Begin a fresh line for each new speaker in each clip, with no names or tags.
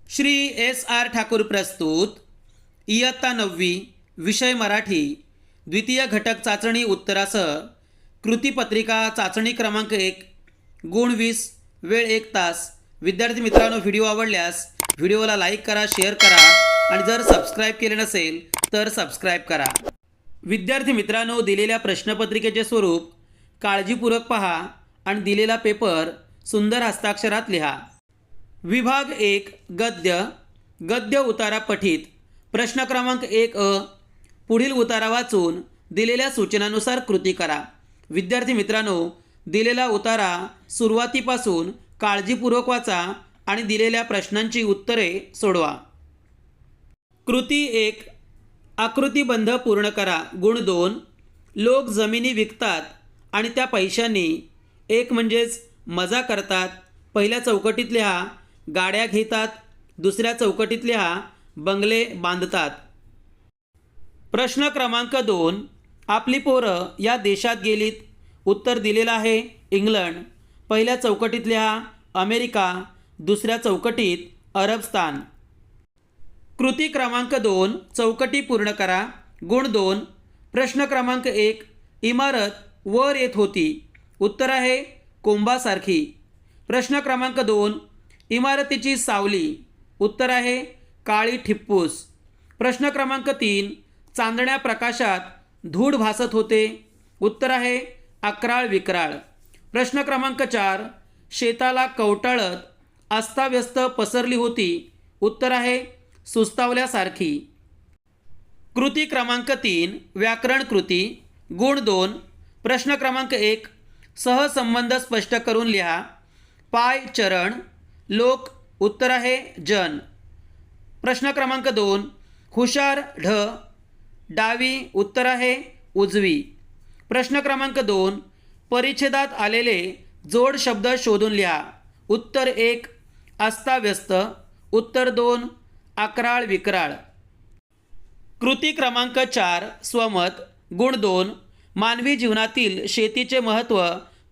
Shri S.R. Thakur प्रस्तुत इयत्ता 9वी विषय मराठी द्वितीय घटक चाचणी उत्तरासह कृतीपत्रिका चाचणी क्रमांक 1 गुण 20 वेळ 1 तास। विद्यार्थी मित्रांनो, व्हिडिओ आवडल्यास व्हिडिओला लाईक करा, शेअर करा आणि जर सबस्क्राईब केले नसेल तर सबस्क्राईब करा। विद्यार्थी मित्रांनो, दिलेल्या प्रश्नपत्रिकेचे स्वरूप काळजीपूर्वक पहा आणि दिलेला पेपर सुंदर हस्ताक्षरात लिहा। विभाग 1 गद्य गद्य उतारा पठित। प्रश्न क्रमांक 1 पुढील उतारा वाचून दिलेल्या सूचनानुसार कृती करा। विद्यार्थी मित्रांनो, दिलेला उतारा सुरुवातीपासून काळजीपूर्वक वाचा आणि दिलेल्या प्रश्नांची उत्तरे सोडवा। कृती 1 आकृतिबंध पूर्ण करा। गुण 2 लोक जमिनी विकतात आणि त्या पैशांनी एक म्हणजेच मजा करतात। पहिल्या चौकटीत लिहा गाड्या घेतात, दुसऱ्या चौकटीत लिहा बंगले बांधतात। प्रश्न क्रमांक 2 आपली पोरं या देशात गेलीत। उत्तर दिलेलं आहे इंग्लंड। पहिल्या चौकटीत लिहा अमेरिका, दुसऱ्या चौकटीत अरबस्तान। कृती क्रमांक 2 चौकटी पूर्ण करा। गुण 2 प्रश्न क्रमांक 1 इमारत वर येत होती। उत्तर आहे कोंबासारखी। प्रश्न क्रमांक 2 इमारतीची सावली। उत्तर आहे काळी ठिप्पूस। प्रश्न क्रमांक 3 चांदण्या प्रकाशात धूळ भासत होते। उत्तर आहे अक्राळ विक्राळ। प्रश्न क्रमांक 4 शेताला कवटाळत अस्ताव्यस्त पसरली होती। उत्तर आहे सुस्तावल्यासारखी। कृती क्रमांक 3 व्याकरण कृती। गुण 2 प्रश्न क्रमांक 1 सहसंबंध स्पष्ट करून लिहा। पाय चरण, लोक। उत्तर आहे जन। प्रश्न क्रमांक 2 हुशार ढ, डावी। उत्तर आहे उजवी। प्रश्न क्रमांक 2 परिच्छेदात आलेले जोड शब्द शोधून लिहा। उत्तर 1 अस्ताव्यस्त, उत्तर 2 अक्राळ विक्राळ। कृती क्रमांक 4 स्वमत। गुण 2 मानवी जीवनातील शेतीचे महत्त्व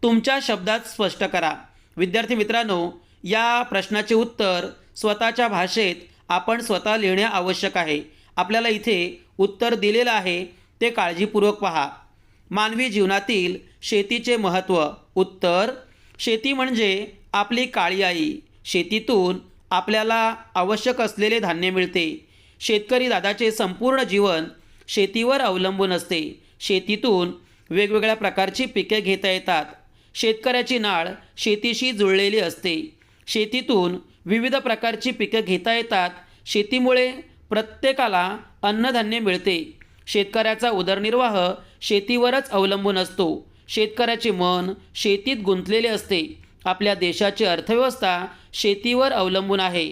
तुमच्या शब्दात स्पष्ट करा। विद्यार्थी मित्रांनो, या प्रश्नाचे उत्तर स्वतःच्या भाषेत आपण स्वतः लिहिणे आवश्यक आहे। आपल्याला इथे उत्तर दिलेलं आहे ते काळजीपूर्वक पहा। मानवी जीवनातील शेतीचे महत्त्व। उत्तर शेती म्हणजे आपली काळी आई। शेतीतून आपल्याला आवश्यक असलेले धान्य मिळते। शेतकरी दादाचे संपूर्ण जीवन शेतीवर अवलंबून असते। शेतीतून वेगवेगळ्या प्रकारची पिके घेता येतात। शेतकऱ्याची नाळ शेतीशी जुळलेली असते। शेतीतून विविध प्रकारची पिके घेता येतात। शेतीमुळे प्रत्येकाला अन्नधान्य मिळते। शेतकऱ्याचा उदरनिर्वाह शेतीवरच अवलंबून असतो। शेतकऱ्याचे मन शेतीत गुंतलेले असते। आपल्या देशाची अर्थव्यवस्था शेतीवर अवलंबून आहे।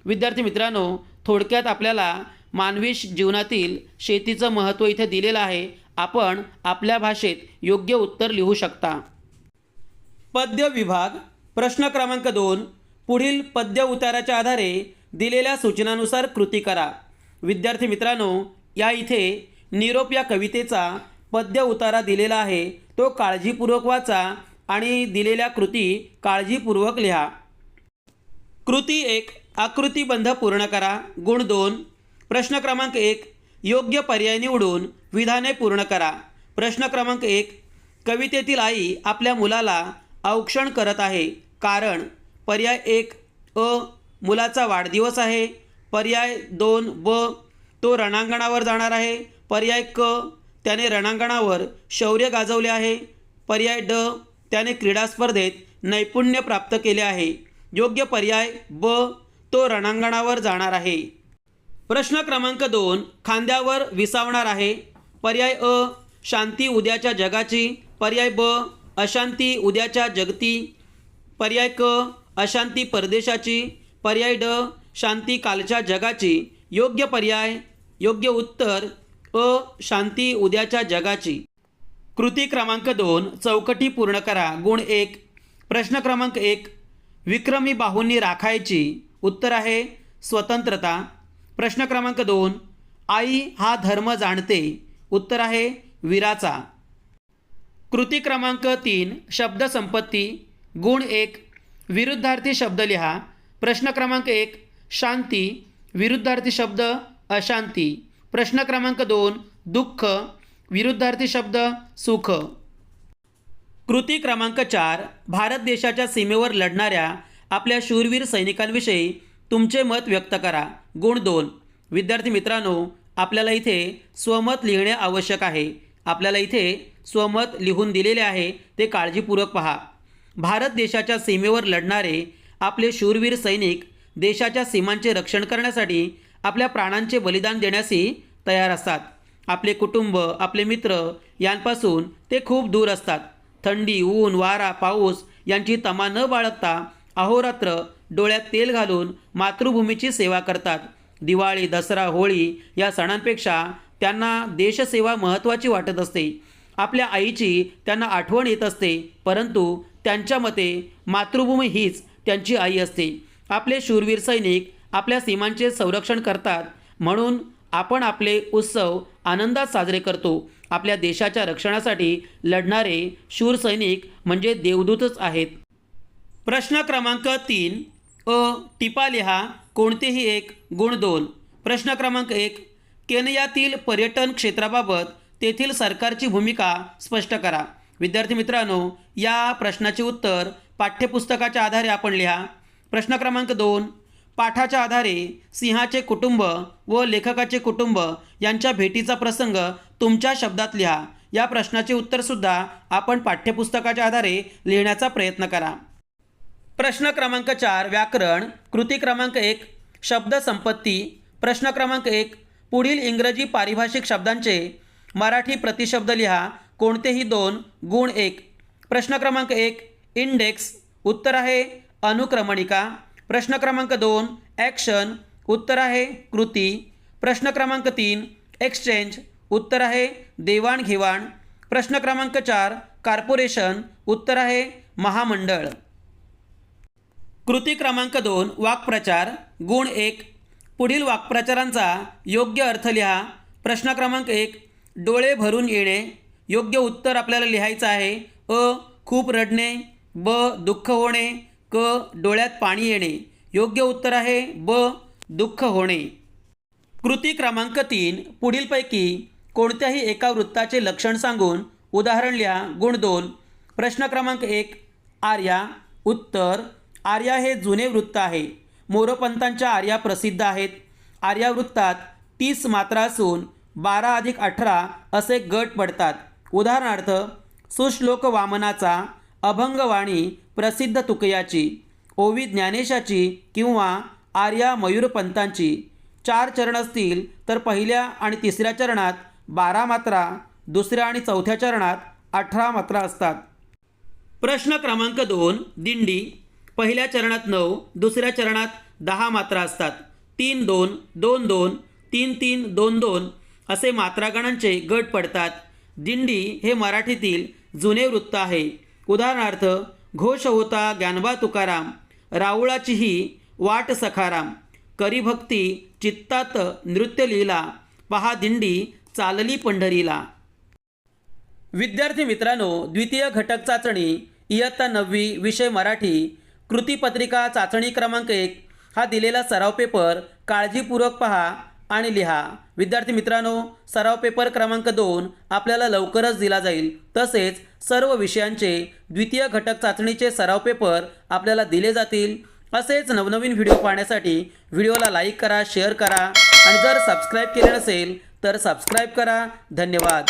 विद्यार्थी मित्रांनो, थोडक्यात आपल्याला मानवी जीवनातील शेतीचं महत्त्व इथे दिलेलं आहे। आपण आपल्या भाषेत योग्य उत्तर लिहू शकता। पद्य विभाग प्रश्न क्रमांक 2 पुढील पद्य उताराच्या आधारे दिलेल्या सूचनानुसार कृती करा। विद्यार्थी मित्रांनो, या इथे निरोप या कवितेचा पद्य उतारा दिलेला आहे, तो काळजीपूर्वक वाचा आणि दिलेल्या कृती काळजीपूर्वक लिहा। कृती 1 आकृतिबंध पूर्ण करा। गुण 2 प्रश्न क्रमांक 1 योग्य पर्याय निवडून विधाने पूर्ण करा। प्रश्न क्रमांक 1 कवितेतील आई आपल्या मुलाला औक्षण करत आहे। कारण पर्याय 1 मुलाचा वाढदिवस आहे। पर्याय 2 तो रणांगणावर जाणार आहे। पर्याय त्याने रणांगणावर शौर्य गाजवले आहे। पर्याय त्याने क्रीडा स्पर्धेत नैपुण्य प्राप्त केले आहे। योग्य पर्याय तो रणांगणावर जाणार आहे। प्रश्न क्रमांक 2 खांद्यावर विसावणार आहे। पर्याय शांती उद्याच्या जगाची। पर्याय अशांती उद्याच्या जगती। पर्याय अशांती परदेशाची। पर्याय शांती कालच्या जगाची। योग्य उत्तर शांती उद्याच्या जगाची। कृती क्रमांक 2 चौकटी पूर्ण करा। गुण 1 प्रश्न क्रमांक 1 विक्रमी बाहूंनी राखायची। उत्तर आहे स्वतंत्रता। प्रश्न क्रमांक 2 आई हा धर्म जाणते। उत्तर आहे वीराचा। कृती क्रमांक 3 शब्दसंपत्ती। गुण 1 विरुद्धार्थी शब्द लिहा। प्रश्न क्रमांक 1 शांती, विरुद्धार्थी शब्द अशांती. प्रश्न क्रमांक 2 दुःख, विरुद्धार्थी शब्द सुख. कृती क्रमांक 4 भारत देशाच्या सीमेवर लढणाऱ्या आपल्या शूरवीर सैनिकांविषयी तुमचे मत व्यक्त करा. गुण 2. विद्यार्थी मित्रांनो, आपल्याला इथे स्वमत लिहिणे आवश्यक आहे. आपल्याला इथे स्वमत लिहून दिलेले आहे, ते काळजीपूर्वक पहा. भारत देशाच्या सीमेवर लढणारे आपले शूरवीर सैनिक देशाच्या सीमांचे रक्षण करण्यासाठी आपल्या प्राणांचे बलिदान देण्यासी तयार असतात. आपले कुटुंब, आपले मित्र यांपासून ते खूप दूर असतात. थंडी, ऊन, वारा, पाऊस यांची तमा न बाळगता अहोरात्र डोळ्यात तेल घालून मातृभूमीची सेवा करतात. दिवाळी, दसरा, होळी या सणांपेक्षा त्यांना देशसेवा महत्त्वाची वाटत असते. आपल्या आईची त्यांना आठवण येत असते, परंतु त्यांच्या मते मातृभूमी हीच त्यांची आई असते. आपले शूरवीर सैनिक आपल्या सीमांचे संरक्षण करतात, म्हणून आपण आपले उत्सव आनंदात साजरे करतो. आपल्या देशाच्या रक्षणासाठी लढणारे शूर सैनिक म्हणजे देवदूतच आहेत. प्रश्न क्रमांक 3 टिपा लिहा, कोणतेही एक. गुण 2. प्रश्न क्रमांक 1 केनियातील पर्यटन क्षेत्राबाबत तेथील सरकारची भूमिका स्पष्ट करा. विद्यार्थी मित्रांनो, या प्रश्नाचे उत्तर पाठ्यपुस्तकाच्या आधारे आपण लिहा. प्रश्न क्रमांक 2 पाठाच्या आधारे सिंहाचे कुटुंब व लेखकाचे कुटुंब यांच्या भेटीचा प्रसंग तुमच्या शब्दात लिहा. या प्रश्नाचे उत्तरसुद्धा आपण पाठ्यपुस्तकाच्या आधारे लिहिण्याचा प्रयत्न करा. प्रश्न क्रमांक 4 व्याकरण. कृती क्रमांक 1 शब्दसंपत्ती. प्रश्न क्रमांक 1 पुढील इंग्रजी पारिभाषिक शब्दांचे मराठी प्रतिशब्द लिहा, कोणतेही 2. गुण 1. प्रश्न क्रमांक 1 इंडेक्स. उत्तर आहे अनुक्रमणिका. प्रश्न क्रमांक 2 ॲक्शन. उत्तर आहे कृती. प्रश्न क्रमांक 3 एक्सचेंज. उत्तर आहे देवाणघेवाण. प्रश्न क्रमांक 4 कॉर्पोरेशन. उत्तर आहे महामंडळ. कृती क्रमांक 2 वाक्प्रचार. गुण 1 पुढील वाक्प्रचारांचा योग्य अर्थ लिहा. प्रश्न क्रमांक 1 डोळे भरून येणे. योग्य उत्तर आपल्याला लिहायचं आहे. खूप रडणे. दुःख होणे. डोळ्यात पाणी येणे. योग्य उत्तर आहे दुःख होणे. कृती क्रमांक 3 पुढीलपैकी कोणत्याही एका वृत्ताचे लक्षण सांगून उदाहरण लिहा. गुण 2 प्रश्न क्रमांक 1 आर्या. उत्तर आर्या हे जुने वृत्त आहे. मोरोपंतांच्या आर्या प्रसिद्ध आहेत. आर्या वृत्तात 30 मात्रा असून 12 अधिक 18 असे गट पडतात. उदाहरणार्थ सुश्लोक वामनाचा, अभंगवाणी प्रसिद्ध तुकयाची, ओवी ज्ञानेशाची किंवा आर्या मयूरपंतांची. 4 चरण असतील तर पहिल्या आणि तिसऱ्या चरणात 12 मात्रा, दुसऱ्या आणि चौथ्या चरणात 18 मात्रा असतात. प्रश्न क्रमांक 2 दिंडी. पहिल्या चरणात 9, दुसऱ्या चरणात 10 मात्रा असतात. 3 2 2 2 3 3 2 2 असे मात्रागणांचे गट पडतात. दिंडी हे मराठीतील जुने वृत्त आहे. उदाहरणार्थ घोष होता ज्ञानबा तुकाराम, राऊळाचीही वाट सखाराम, करी भक्ती चित्तात नृत्य लीला, पहा दिंडी चालली पंढरीला. विद्यार्थी मित्रांनो, द्वितीय घटक चाचणी इयत्ता 9वी विषय मराठी कृतीपत्रिका चाचणी क्रमांक 1 हा दिलेला सराव पेपर काळजीपूर्वक पहा आणि लिहा. विद्यार्थी मित्रांनो, सराव पेपर क्रमांक 2 आपल्याला लवकरच दिला जाईल. तसेच सर्व विषयांचे द्वितीय घटक चाचणीचे सराव पेपर आपल्याला दिले जातील. असेच नवनवीन व्हिडिओ पाहण्यासाठी व्हिडिओला लाईक करा, शेअर करा आणि जर सबस्क्राईब केले नसेल तर सबस्क्राईब करा. धन्यवाद.